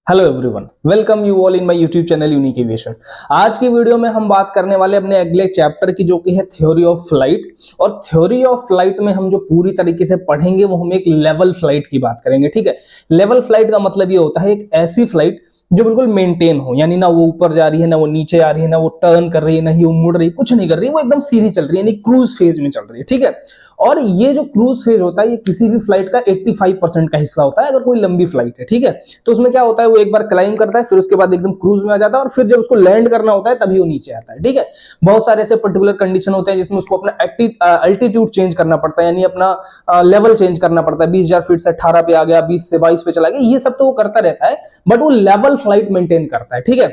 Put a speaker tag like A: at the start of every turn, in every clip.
A: Hello everyone, welcome you all in my YouTube channel unique aviation. आज की video में हम बात करने वाले अपने अगले चैप्टर की, जो कि है थ्योरी ऑफ फ्लाइट। और थ्योरी ऑफ फ्लाइट में हम जो पूरी तरीके से पढ़ेंगे वो हम एक लेवल फ्लाइट की बात करेंगे। ठीक है, लेवल फ्लाइट का मतलब ये होता है एक ऐसी फ्लाइट जो बिल्कुल मेंटेन हो, यानी ना वो ऊपर जा रही है, ना वो नीचे आ रही है, ना वो टर्न कर रही है, ना ही वो मुड़ रही है, कुछ नहीं कर रही है, वो एकदम सीधी चल रही है, यानी क्रूज फेज में चल रही है। ठीक है, और ये जो क्रूज फेज होता है ये किसी भी फ्लाइट का 85% का हिस्सा होता है अगर कोई लंबी फ्लाइट है। ठीक है, तो उसमें क्या होता है, वो एक बार क्लाइंब करता है, फिर उसके बाद एकदम क्रूज में आ जाता है, और फिर जब उसको लैंड करना होता है तभी वो नीचे आता है। ठीक है, बहुत सारे ऐसे पर्टिकुलर कंडीशन होते हैं जिसमें उसको अपना अल्टीट्यूड चेंज करना पड़ता है, यानी अपना लेवल चेंज करना पड़ता है। 20,000 फीट से 18 पे आ गया, 20 से 22 पे चला गया, ये सब तो वो करता रहता है, बट वो लेवल फ्लाइट मेंटेन करता है। ठीक है,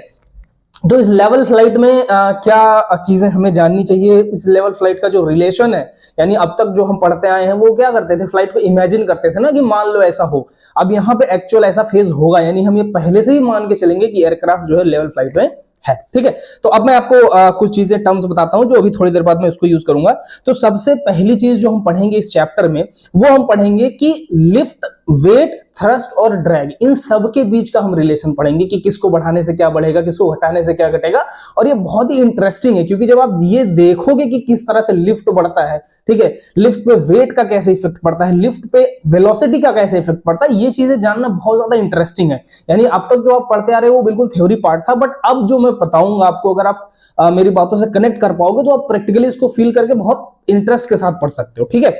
A: तो इस लेवल फ्लाइट में क्या चीजें हमें जाननी चाहिए। इस लेवल फ्लाइट का जो रिलेशन है, यानी अब तक जो हम पढ़ते आए हैं, वो क्या करते थे, फ्लाइट को इमेजिन करते थे ना कि मान लो ऐसा हो। अब यहाँ पे एक्चुअल ऐसा फेज होगा, यानी हम ये पहले से ही मान के चलेंगे कि एयरक्राफ्ट जो है लेवल फ्लाइट में है। ठीक है, तो अब मैं आपको कुछ चीजें टर्म्स बताता हूं जो अभी थोड़ी देर बाद मैं उसको यूज करूंगा। तो सबसे पहली चीज जो हम पढ़ेंगे इस चैप्टर में, वो हम पढ़ेंगे कि लिफ्ट, वेट, थ्रस्ट और ड्रैग, इन सब के बीच का हम रिलेशन पढ़ेंगे कि किसको बढ़ाने से क्या बढ़ेगा, किसको घटाने से क्या घटेगा। और ये बहुत ही इंटरेस्टिंग है, क्योंकि जब आप ये देखोगे कि किस तरह से लिफ्ट बढ़ता है, ठीक है, लिफ्ट पे वेट का कैसे इफेक्ट पड़ता है, लिफ्ट पे वेलोसिटी का कैसे इफेक्ट पड़ता है, ये चीजें जानना बहुत ज्यादा इंटरेस्टिंग है। यानी अब तक जो आप पढ़ते आ रहे हो वो बिल्कुल थ्योरी पार्ट था, बट अब जो मैं बताऊंगा आपको, अगर आप मेरी बातों से कनेक्ट कर पाओगे तो आप प्रैक्टिकली इसको फील करके बहुत इंटरेस्ट के साथ पढ़ सकते हो। ठीक है,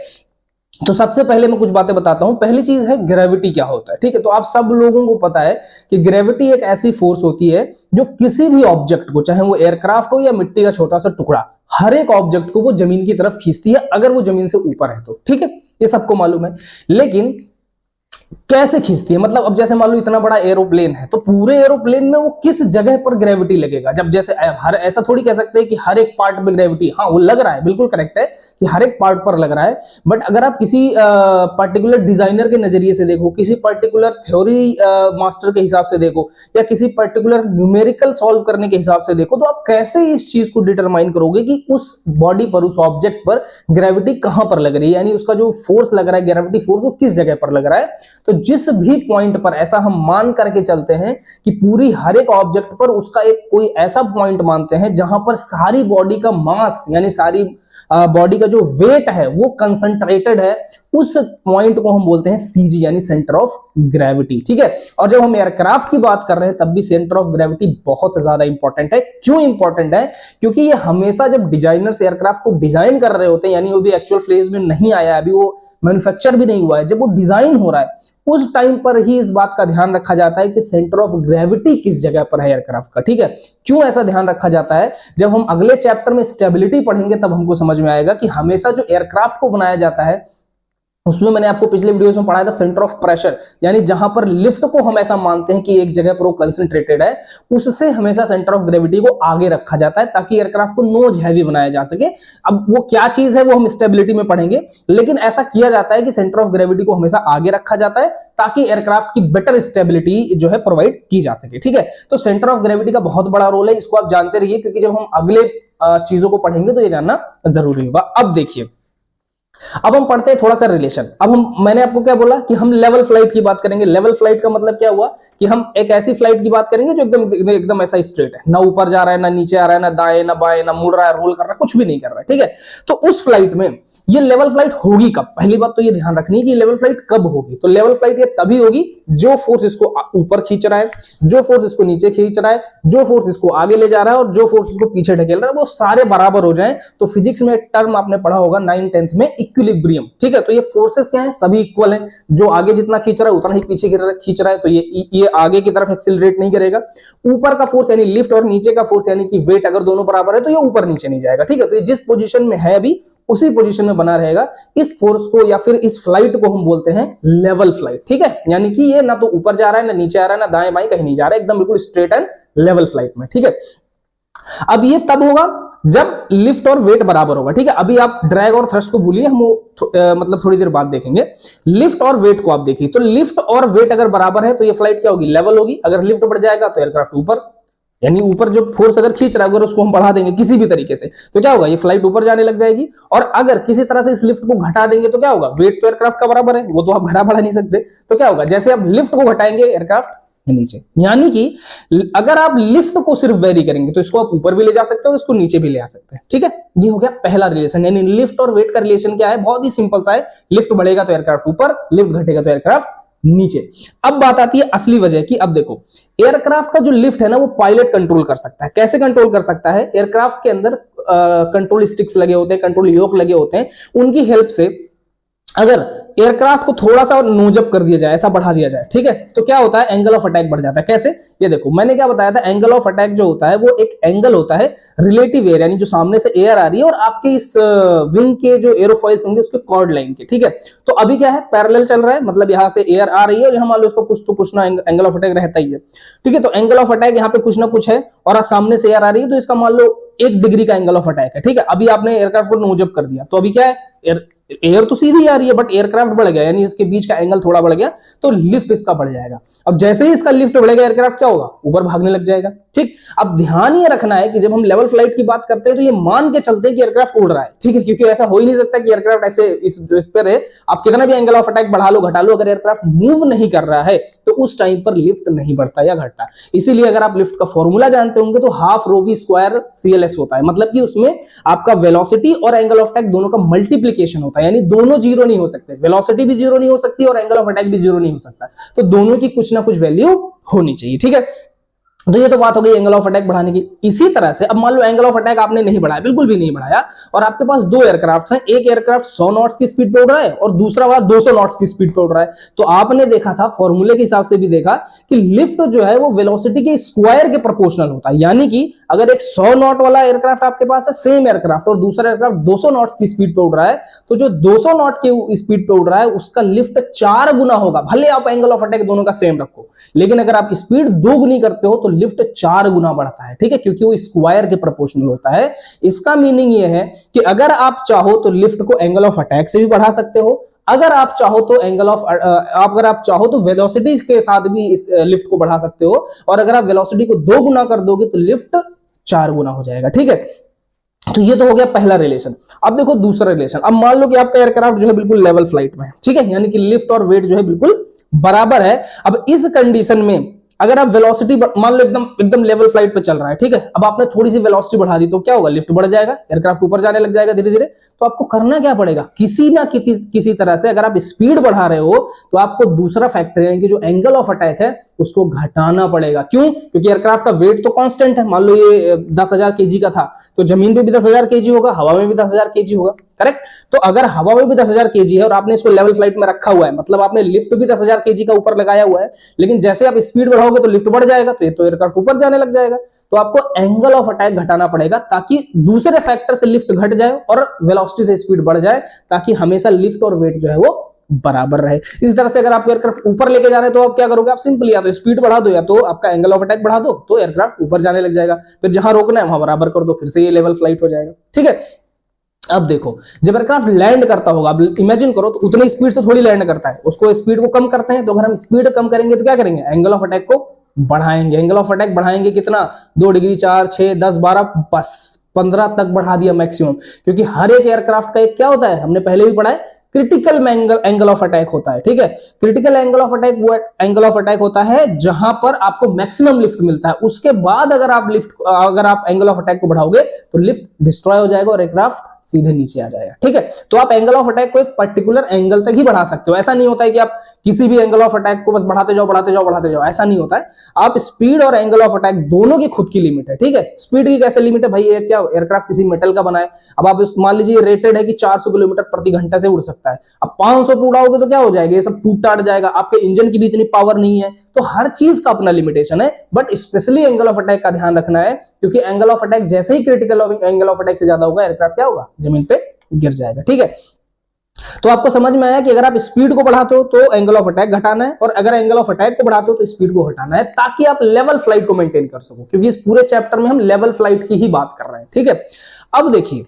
A: तो सबसे पहले मैं कुछ बातें बताता हूं। पहली चीज है ग्रेविटी क्या होता है। ठीक है, तो आप सब लोगों को पता है कि ग्रेविटी एक ऐसी फोर्स होती है जो किसी भी ऑब्जेक्ट को, चाहे वो एयरक्राफ्ट हो या मिट्टी का छोटा सा टुकड़ा, हर एक ऑब्जेक्ट को वो जमीन की तरफ खींचती है, अगर वो जमीन से ऊपर है तो। ठीक है, ये सबको मालूम है, लेकिन कैसे खींचती है, मतलब अब जैसे मान लो इतना बड़ा एरोप्लेन है, तो पूरे एरोप्लेन में वो किस जगह पर ग्रेविटी लगेगा। जब जैसे हर, ऐसा थोड़ी कह सकते हैं कि हर एक पार्ट में ग्रेविटी, हाँ वो लग रहा है, बिल्कुल करेक्ट है कि हर एक पार्ट पर लग रहा है, बट अगर आप किसी पर्टिकुलर डिजाइनर के नजरिए से देखो, किसी पर्टिकुलर थ्योरी मास्टर के हिसाब से देखो, या किसी पर्टिकुलर न्यूमेरिकल सॉल्व करने के हिसाब से देखो, तो आप कैसे इस चीज को डिटरमाइन करोगे कि उस बॉडी पर, उस ऑब्जेक्ट पर ग्रेविटी कहां पर लग रही है, यानी उसका जो फोर्स लग रहा है, ग्रेविटी फोर्स, वो किस जगह पर लग रहा है। तो जिस भी पॉइंट पर, ऐसा हम मान करके चलते हैं कि पूरी हर एक ऑब्जेक्ट पर उसका एक कोई ऐसा पॉइंट मानते हैं जहां पर सारी बॉडी का मास, यानी सारी बॉडी का जो वेट है वो कंसंट्रेटेड है, उस पॉइंट को हम बोलते हैं सीजी, यानी सेंटर ऑफ ग्रेविटी। ठीक है, और जब हम एयरक्राफ्ट की बात कर रहे हैं तब भी सेंटर ऑफ ग्रेविटी बहुत ज्यादा इंपॉर्टेंट है। क्यों इंपॉर्टेंट है? क्योंकि ये हमेशा जब डिजाइनर्स एयरक्राफ्ट को डिजाइन कर रहे होते हैं, यानी वो भी एक्चुअल फेज में नहीं आया, अभी वो मैन्युफैक्चर भी नहीं हुआ है, जब वो डिजाइन हो रहा है उस टाइम पर ही इस बात का ध्यान रखा जाता है कि सेंटर ऑफ ग्रेविटी किस जगह पर है एयरक्राफ्ट का। ठीक है, क्यों ऐसा ध्यान रखा जाता है, जब हम अगले चैप्टर में स्टेबिलिटी पढ़ेंगे तब हमको समझ में आएगा कि हमेशा जो एयरक्राफ्ट को बनाया जाता है, उसमें मैंने आपको पिछले वीडियोस में पढ़ाया था सेंटर ऑफ प्रेशर, यानी जहां पर लिफ्ट को हम ऐसा मानते हैं कि एक जगह पर वो कंसंट्रेटेड है, उससे हमेशा सेंटर ऑफ ग्रेविटी को आगे रखा जाता है ताकि एयरक्राफ्ट को नोज हैवी बनाया जा सके। अब वो क्या चीज है वो हम स्टेबिलिटी में पढ़ेंगे, लेकिन ऐसा किया जाता है कि सेंटर ऑफ ग्रेविटी को हमेशा आगे रखा जाता है ताकि एयरक्राफ्ट की बेटर स्टेबिलिटी जो है प्रोवाइड की जा सके। ठीक है, तो सेंटर ऑफ ग्रेविटी का बहुत बड़ा रोल है, इसको आप जानते रहिए, क्योंकि जब हम अगले चीजों को पढ़ेंगे तो ये जानना जरूरी होगा। अब देखिए, अब हम पढ़ते हैं थोड़ा सा रिलेशन। मैंने आपको क्या बोला कि हम लेवल फ्लाइट की बात करेंगे। लेवल फ्लाइट का मतलब क्या हुआ कि हम एक ऐसी फ्लाइट की बात करेंगे जो एकदम ऐसा स्ट्रेट है, ना ऊपर जा रहा है, ना नीचे आ रहा है, ना दाएं ना बाएं, ना मुड़ रहा है, रोल कर रहा है, कुछ भी नहीं कर रहा है। ठीक है, तो उस फ्लाइट में ये लेवल फ्लाइट होगी कब? पहली बात तो ये ध्यान रखनी है कि लेवल फ्लाइट कब होगी। तो लेवल फ्लाइट ये तभी होगी जो फोर्स इसको ऊपर खींच रहा है, जो फोर्स इसको नीचे खींच रहा है, जो फोर्स इसको आगे ले जा रहा है और जो फोर्स इसको पीछे ढकेल रहा है, वो सारे बराबर हो जाएं। तो फिजिक्स में एक टर्म आपने पढ़ा होगा 9th 10th में, इक्विलिब्रियम। ठीक है, तो ये फोर्सेस क्या है, सभी इक्वल है, जो आगे जितना खींच रहा है उतना ही पीछे खींच रहा है, तो ये आगे की तरफ एक्सीलरेट नहीं करेगा। ऊपर का फोर्स यानी लिफ्ट और नीचे का फोर्स यानी कि वेट, अगर दोनों बराबर है तो ये ऊपर नीचे नहीं जाएगा। ठीक है, तो ये जिस पोजीशन में है अभी उसी पोजीशन में बना रहेगा। इस फोर्स को या फिर इस फ्लाइट को हम बोलते हैं लेवल फ्लाइट। ठीक है, यानी कि ये ना तो ऊपर जा रहा है, ना नीचे आ रहा है, ना दाएं बाएं कहीं नहीं जा रहा है, एकदम बिल्कुल स्ट्रेट एंड लेवल फ्लाइट में। ठीक है, अब ये तब होगा जब लिफ्ट और वेट बराबर होगा। ठीक है, अभी आप ड्रैग और थ्रस्ट को भूलिए, हम मतलब थोड़ी देर बाद देखेंगे। लिफ्ट और वेट को आप देखिए, तो लिफ्ट और वेट अगर बराबर है तो ये फ्लाइट क्या होगी, लेवल होगी। अगर लिफ्ट बढ़ जाएगा तो एयरक्राफ्ट ऊपर, यानी ऊपर जो फोर्स अगर खींच रहा है, अगर उसको हम बढ़ा देंगे किसी भी तरीके से तो क्या होगा, ये फ्लाइट ऊपर जाने लग जाएगी। और अगर किसी तरह से इस लिफ्ट को घटा देंगे तो क्या होगा, वेट तो एयरक्राफ्ट का बराबर है, वो तो आप घटा बढ़ा नहीं सकते, तो क्या होगा, जैसे आप लिफ्ट को घटाएंगे एयरक्राफ्ट नीचे। यानी कि अगर आप लिफ्ट को सिर्फ वेरी करेंगे तो इसको आप ऊपर भी ले जा सकते हो और इसको नीचे भी ले आ सकते हैं। ठीक है, ये हो गया पहला रिलेशन। यानी लिफ्ट और वेट का रिलेशन क्या है, बहुत ही सिंपल सा है, लिफ्ट बढ़ेगा तो एयरक्राफ्ट ऊपर, लिफ्ट घटेगा तो एयरक्राफ्ट नीचे। अब बात आती है असली वजह की। अब देखो, एयरक्राफ्ट का जो लिफ्ट है ना वो पायलट कंट्रोल कर सकता है। कैसे कंट्रोल कर सकता है, एयरक्राफ्ट के अंदर कंट्रोल स्टिक्स लगे होते हैं, कंट्रोल योक लगे होते हैं, उनकी हेल्प से अगर एयरक्राफ्ट को थोड़ा सा नोजअप कर दिया जाए, ऐसा बढ़ा दिया जाए, ठीक है, तो क्या होता है, एंगल ऑफ अटैक बढ़ जाता है। कैसे, ये देखो मैंने क्या बताया था, एंगल ऑफ अटैक जो होता है वो एक एंगल होता है रिलेटिव एयर, यानी जो सामने से एयर आ रही है और आपके इस विंग के जो एरोफॉइल्स होंगे उसके कॉर्ड लाइन के। ठीक है, तो अभी क्या है, पैरेलल चल रहा है, मतलब यहां से एयर आ रही है और यहां मान लो उसको कुछ तो कुछ ना एंगल ऑफ अटैक रहता ही है। ठीक है, तो एंगल ऑफ अटैक यहाँ पे कुछ ना कुछ है और सामने से एयर आ रही है, तो इसका मान लो 1 डिग्री का एंगल ऑफ अटैक है। ठीक है, अभी आपने एयरक्राफ्ट को नोजअप कर दिया, तो अभी क्या है, एयर तो सीधी आ रही है बट एयरक्राफ्ट बढ़ गया, यानी इसके बीच का एंगल थोड़ा बढ़ गया, तो लिफ्ट इसका बढ़ जाएगा। अब जैसे ही इसका लिफ्ट बढ़ेगा, एयरक्राफ्ट क्या होगा, ऊपर भागने लग जाएगा। ठीक, अब ध्यान ये रखना है कि जब हम लेवल फ्लाइट की बात करते हैं तो ये मान के चलते हैं कि एयरक्राफ्ट उड़ रहा है। ठीक है, क्योंकि ऐसा हो ही नहीं सकता कि एयरक्राफ्ट ऐसे इस पर है, आप कितना भी एंगल ऑफ अटैक बढ़ा लो घटा लो, अगर एयरक्राफ्ट मूव नहीं कर रहा है तो उस टाइम पर लिफ्ट नहीं बढ़ता या घटता। इसीलिए अगर आप लिफ्ट का फॉर्मूला जानते होंगे तो half rho v square CLS होता है, मतलब कि उसमें आपका वेलोसिटी और एंगल ऑफ अटैक दोनों का मल्टीप्लीकेशन होता है, यानी दोनों जीरो नहीं हो सकते, वेलोसिटी भी जीरो नहीं हो सकती और एंगल ऑफ अटैक भी जीरो नहीं हो सकता, तो दोनों की कुछ ना कुछ वैल्यू होनी चाहिए। ठीक है, तो ये तो बात हो गई एंगल ऑफ अटैक बढ़ाने की। इसी तरह से अब मान लो एंगल ऑफ अटैक आपने नहीं बढ़ाया, बिल्कुल भी नहीं बढ़ाया, और आपके पास 2 एयरक्राफ्ट हैं, एक एयरक्राफ्ट 100 नॉट्स की स्पीड पे उड़ रहा है और दूसरा वाला 200 नॉट्स की स्पीड पे उड़ रहा है, तो आपने देखा था फॉर्मूले के हिसाब से भी देखा कि लिफ्ट जो है वो वेलोसिटी के स्क्वायर के प्रोपोर्शनल होता है। यानी कि अगर एक 100 नॉट वाला एयरक्राफ्ट आपके पास है, सेम एयरक्राफ्ट, और दूसरा एयरक्राफ्ट 200 नॉट्स की स्पीड पे उड़ रहा है, तो जो 200 नॉट की स्पीड पे उड़ रहा है उसका लिफ्ट 4 गुना होगा। भले आप एंगल ऑफ अटैक दोनों का सेम रखो, लेकिन अगर आप स्पीड 2 गुनी करते हो तो लिफ्ट 4 गुना बढ़ता है। ठीक है, क्योंकि वो स्क्वायर के प्रोपोर्शनल होता है। इसका मीनिंग ये है कि अगर आप चाहो तो लिफ्ट को एंगल ऑफ अटैक से भी बढ़ा सकते हो, अगर आप चाहो तो अगर आप चाहो तो वेलोसिटी के साथ भी इस लिफ्ट को बढ़ा सकते हो, और अगर आप वेलोसिटी को 2 गुना कर दोगे तो लिफ्ट 4 गुना हो जाएगा। ठीक है, तो ये तो हो गया पहला रिलेशन। अब देखो दूसरा रिलेशन। अब मान लो कि आपका एयरक्राफ्ट जो है बिल्कुल लेवल फ्लाइट में है, ठीक है, यानी कि लिफ्ट और वेट जो है बिल्कुल बराबर है। अब इस कंडीशन में अगर आप वेलोसिटी मान लो एकदम लेवल फ्लाइट पे चल रहा है, ठीक है, अब आपने थोड़ी सी वेलोसिटी बढ़ा दी तो क्या होगा, लिफ्ट बढ़ जाएगा, एयरक्राफ्ट ऊपर जाने लग जाएगा धीरे धीरे। तो आपको करना क्या पड़ेगा, किसी ना किसी तरह से, अगर आप स्पीड बढ़ा रहे हो तो आपको दूसरा फैक्टर यानी कि जो एंगल ऑफ अटैक है उसको घटाना पड़ेगा। क्यों, क्योंकि एयरक्राफ्ट का वेट तो कांस्टेंट है, मान लो ये 10,000 kg का था, तो जमीन पे भी 10,000 kg होगा, हवा में भी 10,000 kg होगा, करेक्ट। तो अगर हवा में भी 10,000 kg है और आपने इसको लेवल फ्लाइट में रखा हुआ है, मतलब आपने लिफ्ट भी 10,000 kg का ऊपर लगाया हुआ है, लेकिन जैसे आप स्पीड बढ़ाओगे तो लिफ्ट बढ़ जाएगा, तो ये तो एयरक्राफ्ट ऊपर जाने लग जाएगा। तो आपको एंगल ऑफ अटैक घटाना पड़ेगा ताकि दूसरे फैक्टर से लिफ्ट घट जाए और वेलोसिटी से स्पीड बढ़ जाए, ताकि हमेशा लिफ्ट और वेट जो है वो बराबर रहे। इसी तरह से अगर आप एयरक्राफ्ट ऊपर लेके जा रहे हैं तो आप क्या करोगे, आप सिंपल या तो स्पीड बढ़ा दो या तो आपका एंगल ऑफ अटैक बढ़ा दो, तो एयरक्राफ्ट ऊपर जाने लग जाएगा। फिर जहां रोकना है वहां बराबर कर दो, फिर से ये लेवल फ्लाइट हो जाएगा। ठीक है, अब देखो जब एयरक्राफ्ट लैंड करता होगा, अब इमेजिन करो तो उतनी स्पीड से थोड़ी लैंड करता है, उसको स्पीड को कम करते हैं, तो अगर हम स्पीड कम करेंगे तो क्या करेंगे, एंगल ऑफ अटैक को बढ़ाएंगे। एंगल ऑफ अटैक बढ़ाएंगे कितना, 2 डिग्री, 4, 6, 10, 12, बस 15 तक बढ़ा दिया मैक्सिमम। क्योंकि हर एक एयरक्राफ्ट का एक क्या होता है, हमने पहले भी पढ़ा है, क्रिटिकल एंगल ऑफ अटैक होता है। ठीक है, क्रिटिकल एंगल ऑफ अटैक वो एंगल ऑफ अटैक होता है जहां पर आपको मैक्सिमम लिफ्ट मिलता है। उसके बाद अगर आप एंगल ऑफ अटैक को बढ़ाओगे तो लिफ्ट डिस्ट्रॉय हो जाएगा और एयरक्राफ्ट सीधे नीचे आ जाएगा। ठीक है, तो आप एंगल ऑफ अटैक को एक पर्टिकुलर एंगल तक ही बढ़ा सकते हो। ऐसा नहीं होता है कि आप किसी भी एंगल ऑफ अटैक को बस बढ़ाते जाओ, ऐसा नहीं होता है। आप स्पीड और एंगल ऑफ अटैक दोनों की खुद की लिमिट है। ठीक है, स्पीड की कैसे लिमिट है भाई, ये क्या एयरक्राफ्ट किसी मेटल का बना है, अब आप मान लीजिए रेटेड है कि 400 किलोमीटर प्रति घंटा से उड़ सकता है, अब 500 पे उड़ाओगे तो क्या हो जाएगा, ये सब टूट टाट जाएगा, आपके इंजन की भी इतनी पावर नहीं है। तो हर चीज का अपना लिमिटेशन है, but specially angle of attack का ध्यान रखना है, क्योंकि एंगल ऑफ अटैक जैसे ही क्रिटिकल एंगल ऑफ अटैक से ज्यादा होगा, एयरक्राफ्ट क्या होगा, जमीन पे गिर जाएगा। ठीक है, तो आपको समझ में आया कि अगर आप स्पीड को बढ़ाते हो तो एंगल ऑफ अटैक घटाना है, और अगर एंगल ऑफ अटैक को बढ़ाते हो तो स्पीड को घटाना है, ताकि आप लेवल फ्लाइट को मेंटेन कर सको, क्योंकि इस पूरे चैप्टर में हम लेवल फ्लाइट की ही बात कर रहे हैं। ठीक है, अब देखिए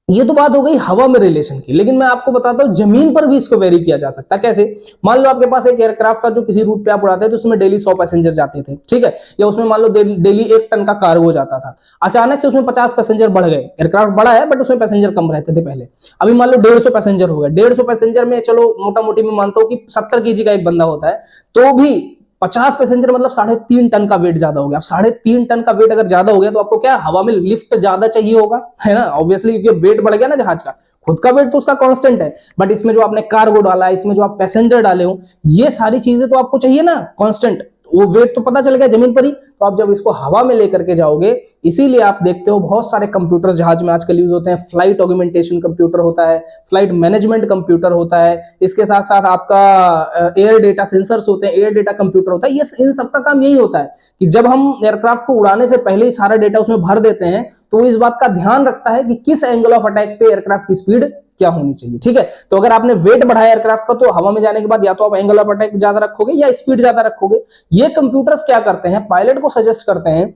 A: ये तो बात हो गई हवा में रिलेशन की, लेकिन मैं आपको बताता हूं जमीन पर भी इसको वेरी किया जा सकता है। कैसे, मान लो आपके पास एक एयरक्राफ्ट था जो किसी रूट पे आप उड़ाते हैं, तो उसमें डेली 100 पैसेंजर जाते थे, ठीक है, या उसमें मान लो डेली 1 टन का कार्गो जाता था। अचानक से उसमें 50 पैसेंजर बढ़ गए, एयरक्राफ्ट बड़ा है बट उसमें पैसेंजर कम रहते थे पहले, अभी मान लो 150 पैसेंजर हो गए। 150 पैसेंजर में चलो मोटा मोटी मैं मानता हूं कि 70 kg का एक बंदा होता है, तो भी 50 पैसेंजर मतलब 3.5 टन का वेट ज्यादा हो गया। अब 3.5 टन का वेट अगर ज्यादा हो गया तो आपको क्या हवा में लिफ्ट ज्यादा चाहिए होगा, है ना, ऑब्वियसली, क्योंकि वेट बढ़ गया ना जहाज का। खुद का वेट तो उसका कांस्टेंट है, बट इसमें जो आपने कार्गो डाला है, इसमें जो आप पैसेंजर डाले हो, ये सारी चीजें तो आपको चाहिए ना कांस्टेंट। वो वेट तो पता चल गया जमीन पर ही, तो आप जब इसको हवा में लेकर के जाओगे, इसीलिए आप देखते हो बहुत सारे कंप्यूटर्स जहाज में आजकल यूज होते हैं। फ्लाइट ऑगमेंटेशन कंप्यूटर होता है, फ्लाइट मैनेजमेंट कंप्यूटर होता है, इसके साथ साथ आपका एयर डेटा सेंसर्स होते हैं, एयर डेटा कंप्यूटर होता है। ये इन सबका काम यही होता है कि जब हम एयरक्राफ्ट को उड़ाने से पहले ही सारा डेटा उसमें भर देते हैं, तो वो इस बात का ध्यान रखता है कि किस एंगल ऑफ अटैक पे एयरक्राफ्ट की स्पीड क्या होनी चाहिए, ठीक है। तो अगर आपने वेट बढ़ाया एयरक्राफ्ट का, तो हवा में जाने के बाद या तो आप एंगल ऑफ अटैक ज्यादा रखोगे या स्पीड ज्यादा रखोगे। ये कंप्यूटर्स क्या करते हैं, पायलट को सजेस्ट करते हैं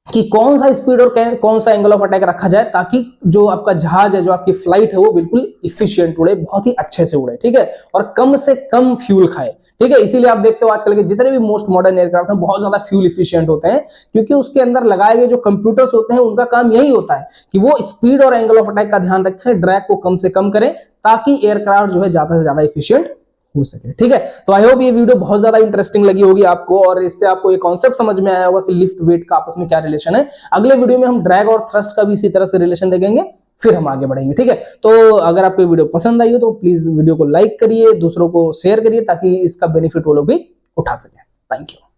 A: कि कौन सा स्पीड और कौन सा एंगल ऑफ अटैक रखा जाए, ताकि जो आपका जहाज है, जो आपकी फ्लाइट है, वो बिल्कुल इफिशियंट उड़े, बहुत ही अच्छे से उड़े, ठीक है, और कम से कम फ्यूल खाए, ठीक है। इसीलिए आप देखते हो आजकल के जितने भी मोस्ट मॉडर्न एयरक्राफ्ट हैं बहुत ज्यादा फ्यूल इफिशिएंट होते हैं, क्योंकि उसके अंदर लगाए गए जो कंप्यूटर्स होते हैं उनका काम यही होता है कि वो स्पीड और एंगल ऑफ अटैक का ध्यान रखें, ड्रैग को कम से कम करें, ताकि एयरक्राफ्ट जो है ज्यादा से ज्यादा इफिशियंट हो सके, ठीक है। तो आई होप ये वीडियो बहुत ज्यादा इंटरेस्टिंग लगी होगी आपको, और इससे आपको ये कॉन्सेप्ट समझ में आया होगा कि लिफ्ट वेट का आपस में क्या रिलेशन है। अगले वीडियो में हम ड्रैग और थ्रस्ट का भी इसी तरह से रिलेशन देखेंगे, फिर हम आगे बढ़ेंगे, ठीक है। तो अगर आपको वीडियो पसंद आई हो तो प्लीज वीडियो को लाइक करिए, दूसरों को शेयर करिए, ताकि इसका बेनिफिट वो लोग भी उठा सके। Thank you.